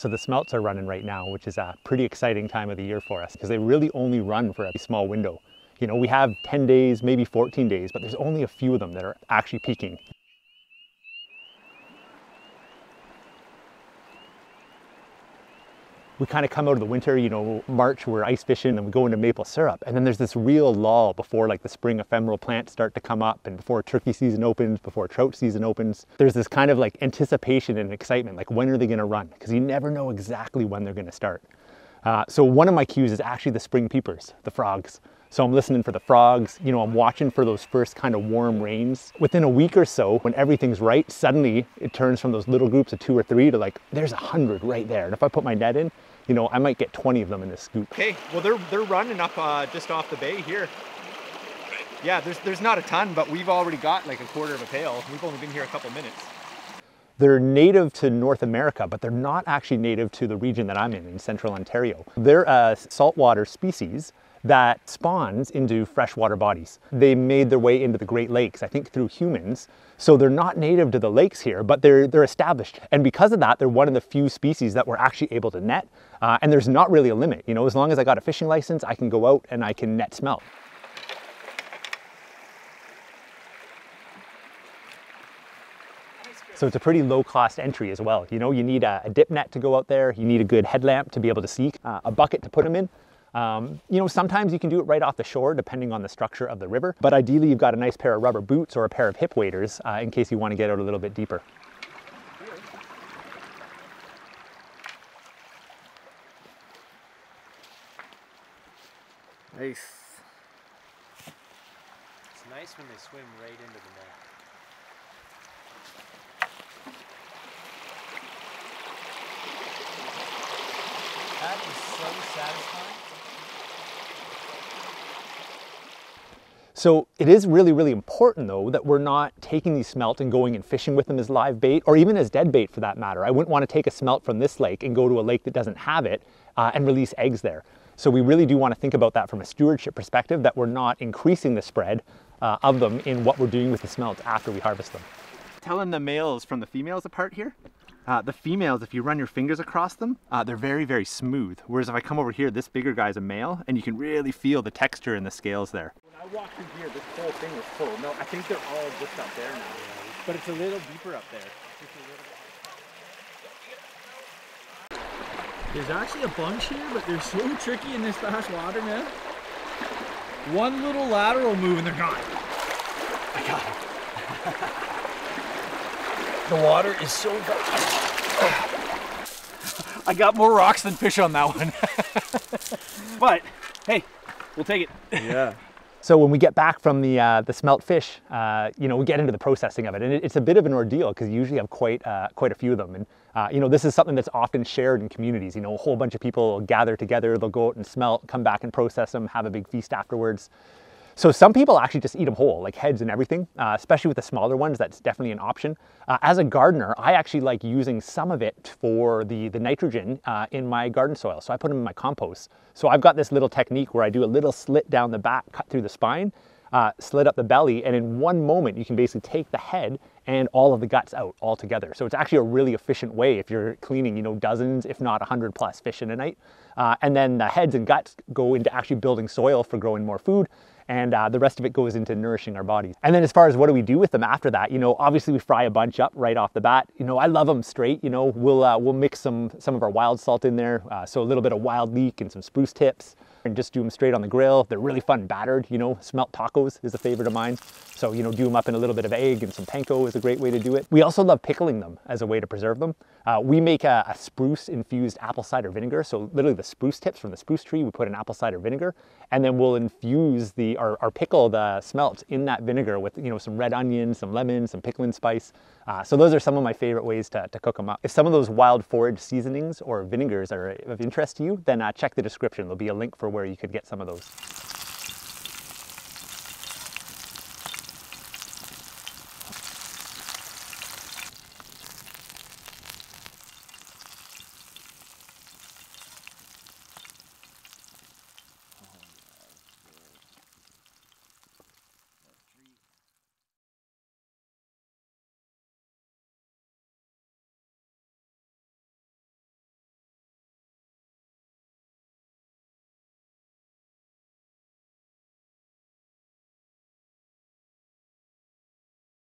So the smelts are running right now, which is a pretty exciting time of the year for us because they really only run for a small window. You know, we have 10 days, maybe 14 days, but there's only a few of them that are actually peaking. We kind of come out of the winter, you know, March, we're ice fishing and we go into maple syrup. And then there's this real lull before like the spring ephemeral plants start to come up and before turkey season opens, before trout season opens. There's this kind of like anticipation and excitement, like when are they gonna run? Because you never know exactly when they're gonna start. So one of my cues is actually the spring peepers, the frogs. So I'm listening for the frogs, you know, I'm watching for those first kind of warm rains. Within a week or so, when everything's right, suddenly it turns from those little groups of 2 or 3 to like, there's 100 right there. And if I put my net in, you know, I might get 20 of them in this scoop. Okay, well they're running up just off the bay here. Yeah, there's not a ton, but we've already got like a quarter of a pail. We've only been here a couple minutes. They're native to North America, but they're not actually native to the region that I'm in central Ontario. They're a saltwater species that spawns into freshwater bodies. They made their way into the Great Lakes, I think through humans. So they're not native to the lakes here, but they're established. And because of that, they're one of the few species that we're actually able to net. And there's not really a limit. You know, as long as I got a fishing license, I can go out and I can net smelt. So it's a pretty low cost entry as well. You know, you need a dip net to go out there. You need a good headlamp to be able to see, a bucket to put them in. You know, sometimes you can do it right off the shore depending on the structure of the river, but ideally you've got a nice pair of rubber boots or a pair of hip waders in case you want to get out a little bit deeper. Nice. It's nice when they swim right into the net. That is so satisfying. So it is really, really important though that we're not taking these smelt and going and fishing with them as live bait or even as dead bait for that matter. I wouldn't want to take a smelt from this lake and go to a lake that doesn't have it and release eggs there. So we really do want to think about that from a stewardship perspective, that we're not increasing the spread of them in what we're doing with the smelt after we harvest them. Telling the males from the females apart here. The females, if you run your fingers across them, they're very, very smooth. Whereas if I come over here, this bigger guy's a male, and you can really feel the texture in the scales there. When I walked through here, this whole thing was full. No, I think they're all just up there now. But it's a little deeper up there. There's actually a bunch here, but they're so tricky in this fast water, man. One little lateral move and they're gone. I got it. The water is so fast. I got more rocks than fish on that one. But hey, we'll take it. Yeah. So when we get back from the smelt fish, you know, we get into the processing of it, and it's a bit of an ordeal because you usually have quite a few of them. And you know, this is something that's often shared in communities. You know, a whole bunch of people gather together, they'll go out and smelt, come back and process them, have a big feast afterwards. So some people actually just eat them whole, like heads and everything, especially with the smaller ones. That's definitely an option. As a gardener, I actually like using some of it for the nitrogen in my garden soil. So I put them in my compost. So I've got this little technique where I do a little slit down the back, cut through the spine, slit up the belly, and in one moment you can basically take the head and all of the guts out all together. So it's actually a really efficient way if you're cleaning, you know, dozens, if not 100 plus fish in a night. And then the heads and guts go into actually building soil for growing more food. And the rest of it goes into nourishing our bodies. And then as far as what do we do with them after that, you know, obviously we fry a bunch up right off the bat. You know, I love them straight. You know, we'll mix some of our wild salt in there, so a little bit of wild leek and some spruce tips, and just do them straight on the grill. They're really fun battered. You know, smelt tacos is a favorite of mine. So, you know, do them up in a little bit of egg and some panko is a great way to do it. We also love pickling them as a way to preserve them. We make a spruce infused apple cider vinegar. So literally the spruce tips from the spruce tree, we put in apple cider vinegar, and then we'll infuse or pickle the smelts in that vinegar with, you know, some red onions, some lemon, some pickling spice. So those are some of my favorite ways to cook them up. If some of those wild forage seasonings or vinegars are of interest to you, then check the description. There'll be a link for where you could get some of those.